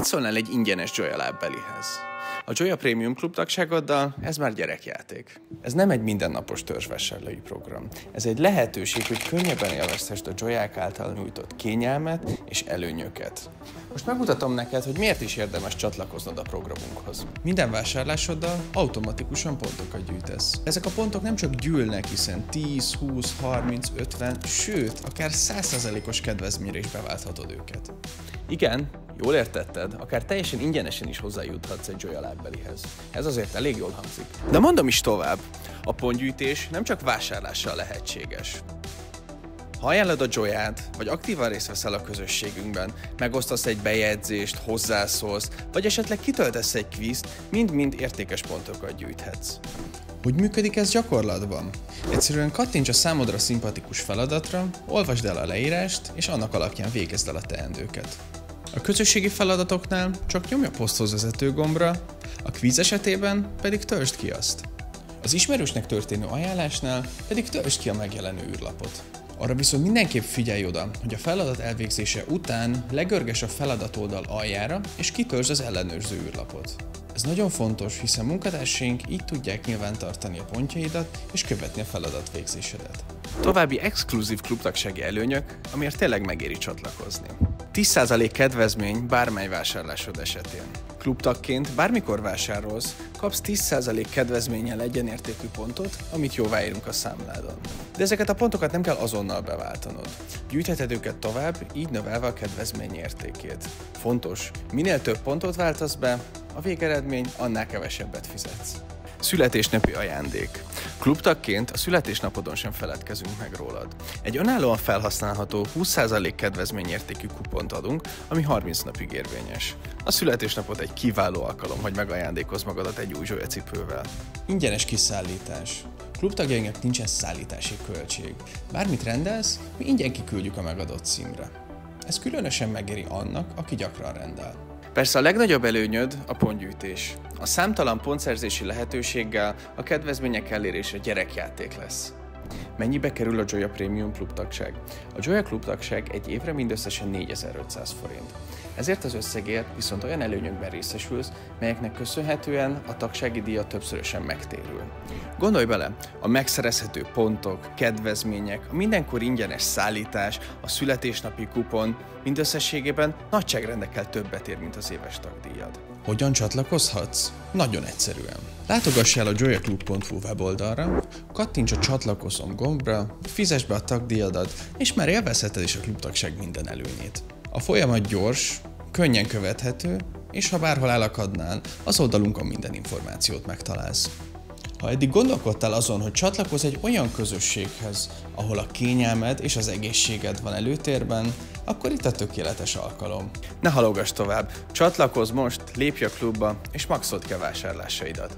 Mit szólnál egy ingyenes Joya lábbelihez? A Joya Premium Club tagságoddal ez már gyerekjáték. Ez nem egy mindennapos törzsvásárlói program. Ez egy lehetőség, hogy könnyebben élvezhessd a Joyák által nyújtott kényelmet és előnyöket. Most megmutatom neked, hogy miért is érdemes csatlakoznod a programunkhoz. Minden vásárlásoddal automatikusan pontokat gyűjtesz. Ezek a pontok nem csak gyűlnek, hiszen 10, 20, 30, 50, sőt, akár 100%-os kedvezményre is beválthatod őket. Igen, jól értetted, akár teljesen ingyenesen is hozzájuthatsz egy Joya lábbelihez. Ez azért elég jól hangzik. De mondom is tovább, a pontgyűjtés nem csak vásárlással lehetséges. Ha ajánlod a Joyát, vagy aktívan részt veszel a közösségünkben, megosztasz egy bejegyzést, hozzászólsz, vagy esetleg kitöltesz egy kvízt, mind-mind értékes pontokat gyűjthetsz. Hogy működik ez gyakorlatban? Egyszerűen kattints a számodra szimpatikus feladatra, olvasd el a leírást, és annak alapján végezd el a teendőket. A közösségi feladatoknál csak nyomj a poszthoz vezető gombra, a kvíz esetében pedig töltsd ki azt. Az ismerősnek történő ajánlásnál pedig töltsd ki a megjelenő űrlapot. Arra viszont mindenképp figyelj oda, hogy a feladat elvégzése után legörges a feladatoldal aljára, és kitöltsd az ellenőrző űrlapot. Ez nagyon fontos, hiszen munkatársaink így tudják nyilvántartani a pontjaidat és követni a feladat végzésedet. További exkluzív klubtagsági előnyök, amiért tényleg megéri csatlakozni. 10% kedvezmény bármely vásárlásod esetén. Klubtagként bármikor vásárolsz, kapsz 10% kedvezménnyel egyenértékű pontot, amit jóváírunk a számládon. De ezeket a pontokat nem kell azonnal beváltanod. Gyűjtheted őket tovább, így növelve a kedvezmény értékét. Fontos, minél több pontot váltasz be, a végeredmény annál kevesebbet fizetsz. Születésnapi ajándék. Klubtagként a születésnapodon sem feledkezünk meg rólad. Egy önállóan felhasználható 20% kedvezményértékű kupont adunk, ami 30 napig érvényes. A születésnapod egy kiváló alkalom, hogy megajándékozz magadat egy új Joya cipővel. Ingyenes kiszállítás. Klubtagjainknak nincsen szállítási költség. Bármit rendelsz, mi ingyen kiküldjük a megadott címre. Ez különösen megéri annak, aki gyakran rendel. Persze a legnagyobb előnyöd a pontgyűjtés. A számtalan pontszerzési lehetőséggel a kedvezmények elérése gyerekjáték lesz. Mennyibe kerül a Joya Premium klubtagság? A Joya klubtagság egy évre mindösszesen 4500 forint. Ezért az összegért viszont olyan előnyökben részesülsz, melyeknek köszönhetően a tagsági díja többszörösen megtérül. Gondolj bele, a megszerezhető pontok, kedvezmények, a mindenkor ingyenes szállítás, a születésnapi kupon mindösszességében nagyságrendekkel többet ér, mint az éves tagdíjad. Hogyan csatlakozhatsz? Nagyon egyszerűen. Látogass el a joyaclub.hu weboldalra, kattints a csatlakozom gombra, fizess be a tagdíjadat, és már élvezheted is a klubtagság minden előnyét. A folyamat gyors, könnyen követhető, és ha bárhol elakadnál, az oldalunkon minden információt megtalálsz. Ha eddig gondolkodtál azon, hogy csatlakozz egy olyan közösséghez, ahol a kényelmed és az egészséged van előtérben, akkor itt a tökéletes alkalom. Ne halogass tovább, csatlakozz most, lépj a klubba, és maxold ki a vásárlásaidat.